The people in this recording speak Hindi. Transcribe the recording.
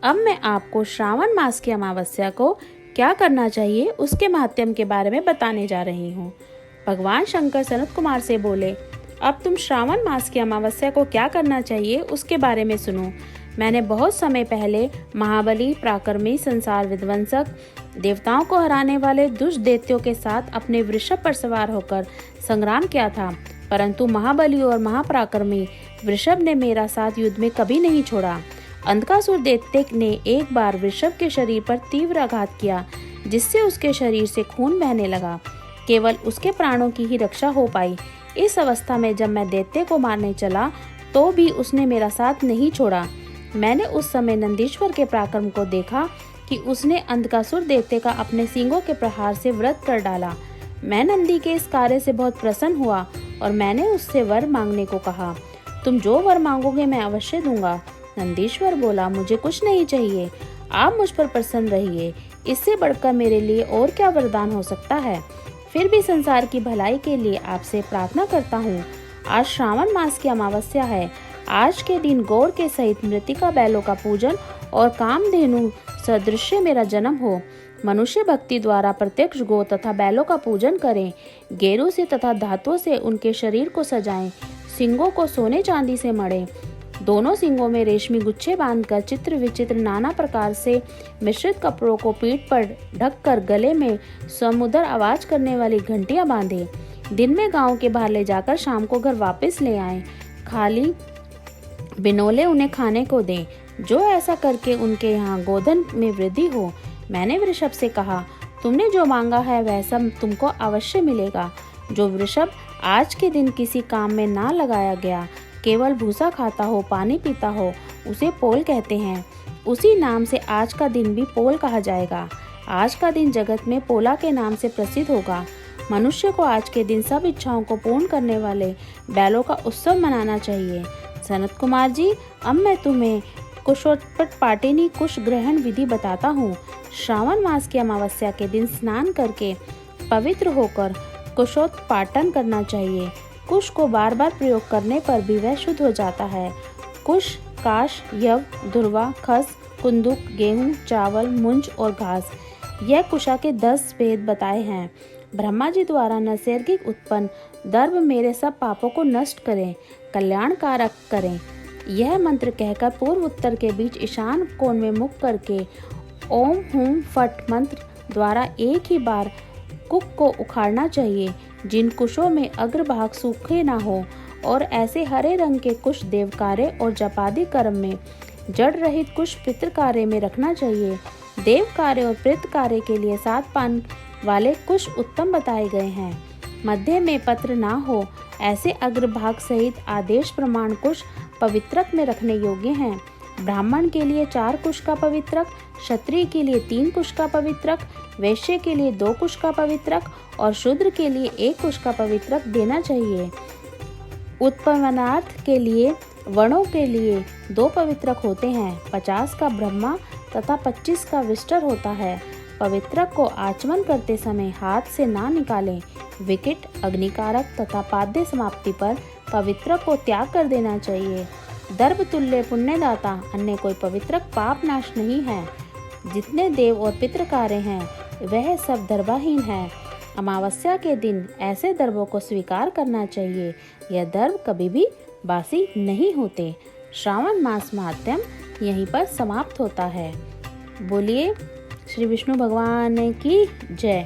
अब मैं आपको श्रावण मास की अमावस्या को क्या करना चाहिए उसके महात्म्य के बारे में बताने जा रही हूँ। भगवान शंकर सनत कुमार से बोले, अब तुम श्रावण मास की अमावस्या को क्या करना चाहिए उसके बारे में सुनो। मैंने बहुत समय पहले महाबली, पराक्रमी, संसार विध्वंसक, देवताओं को हराने वाले दुष्ट दैत्यों के साथ अपने वृषभ पर सवार होकर संग्राम किया था, परंतु महाबली और महापराक्रमी वृषभ ने मेरा साथ युद्ध में कभी नहीं छोड़ा। अंधकासुर दैत्य ने एक बार वृषभ के शरीर पर तीव्र आघात किया, जिससे उसके शरीर से खून बहने लगा। केवल उसके प्राणों की ही रक्षा हो पाई। इस अवस्था में जब मैं दैत्य को मारने चला तो भी उसने मेरा साथ नहीं छोड़ा। मैंने उस समय नंदीश्वर के पराक्रम को देखा कि उसने अंधकासुर दैत्य का अपने सींगों के प्रहार से वध कर डाला। मैं नंदी के इस कार्य से बहुत प्रसन्न हुआ और मैंने उससे वर मांगने को कहा। तुम जो वर मांगोगे मैं अवश्य दूंगा। नंदीश्वर बोला, मुझे कुछ नहीं चाहिए, आप मुझ पर प्रसन्न रहिए, इससे बढ़कर मेरे लिए और क्या वरदान हो सकता है। फिर भी संसार की भलाई के लिए आपसे प्रार्थना करता हूँ। आज श्रावण मास की अमावस्या है। आज के दिन गौर के सहित मृतिका बैलों का पूजन और कामधेनु सदृश मेरा जन्म हो। मनुष्य भक्ति द्वारा प्रत्यक्ष गौ तथा बैलों का पूजन करें। गेरू से तथा धातुओं से उनके शरीर को सजाएं। सिंगों को सोने चांदी से मढ़ें। दोनों सिंगों में रेशमी गुच्छे बांधकर चित्र विचित्र नाना प्रकार से मिश्रित कपड़ों को पीठ पर ढककर गले में समुद्र आवाज करने वाली घंटियां बांधें। दिन में गांव के बाहर ले जाकर शाम को घर वापस ले आएं। खाली बिनोले उन्हें खाने को दें, जो ऐसा करके उनके यहाँ गोधन में वृद्धि हो। मैंने वृषभ से कहा, तुमने जो मांगा है वह सब तुमको अवश्य मिलेगा। जो वृषभ आज के दिन किसी काम में ना लगाया गया, केवल भूसा खाता हो, पानी पीता हो, उसे पोल कहते हैं। उसी नाम से आज का दिन भी पोल कहा जाएगा। आज का दिन जगत में पोला के नाम से प्रसिद्ध होगा। मनुष्य को आज के दिन सब इच्छाओं को पूर्ण करने वाले बैलों का उत्सव मनाना चाहिए। सनत कुमार जी, अब मैं तुम्हें कुशोत्पट पाटिनी कुश ग्रहण विधि बताता हूँ। श्रावण मास की अमावस्या के दिन स्नान करके पवित्र होकर कुशोत्पाटन करना चाहिए। कुश को बार बार प्रयोग करने पर भी वह शुद्ध हो जाता है। कुश, काश, यव, धुर्वा, खस, कुंदुक, गेहूं, चावल, मुंज और घास, यह कुशा के 10 भेद बताए हैं। ब्रह्मा जी द्वारा नैसर्गिक उत्पन्न दर्भ मेरे सब पापों को नष्ट करें, कल्याणकारक करें। यह मंत्र कहकर पूर्व उत्तर के बीच ईशान कोण में मुख करके ओम हुम फट मंत्र द्वारा एक ही बार कुक को उखाड़ना चाहिए। जिन कुशों में अग्रभाग सूखे ना हो और ऐसे हरे रंग के कुश देव कार्य और जपादि कर्म में, जड़ रहित कुश पितृ कार्य में रखना चाहिए। देव कार्य और पितृ कार्य के लिए 7 पान वाले कुश उत्तम बताए गए हैं। मध्य में पत्र ना हो ऐसे अग्रभाग सहित आदेश प्रमाण कुश पवित्रक में रखने योग्य हैं। ब्राह्मण के लिए 4 कुश का पवित्रक, क्षत्रिय के लिए 3 कुश का पवित्रक, वैश्य के लिए 2 कुश का पवित्रक और शूद्र के लिए 1 कुश का पवित्रक देना चाहिए। उत्पन्नार्थ के लिए वर्णों के लिए 2 पवित्रक होते हैं। 50 का ब्रह्मा तथा 25 का विष्टर होता है। पवित्रक को आचमन करते समय हाथ से ना निकालें। विकट, अग्निकारक तथा पाद्य समाप्ति पर पवित्रक को त्याग कर देना चाहिए। दर्भ तुल्य पुण्यदाता अन्य कोई पवित्रक पाप नाश नहीं है। जितने देव और पितृ कार्य हैं वह सब दर्भाहीन है। अमावस्या के दिन ऐसे दर्भों को स्वीकार करना चाहिए। यह दर्भ कभी भी बासी नहीं होते। श्रावण मास महात्म्य यहीं पर समाप्त होता है। बोलिए श्री विष्णु भगवान की जय।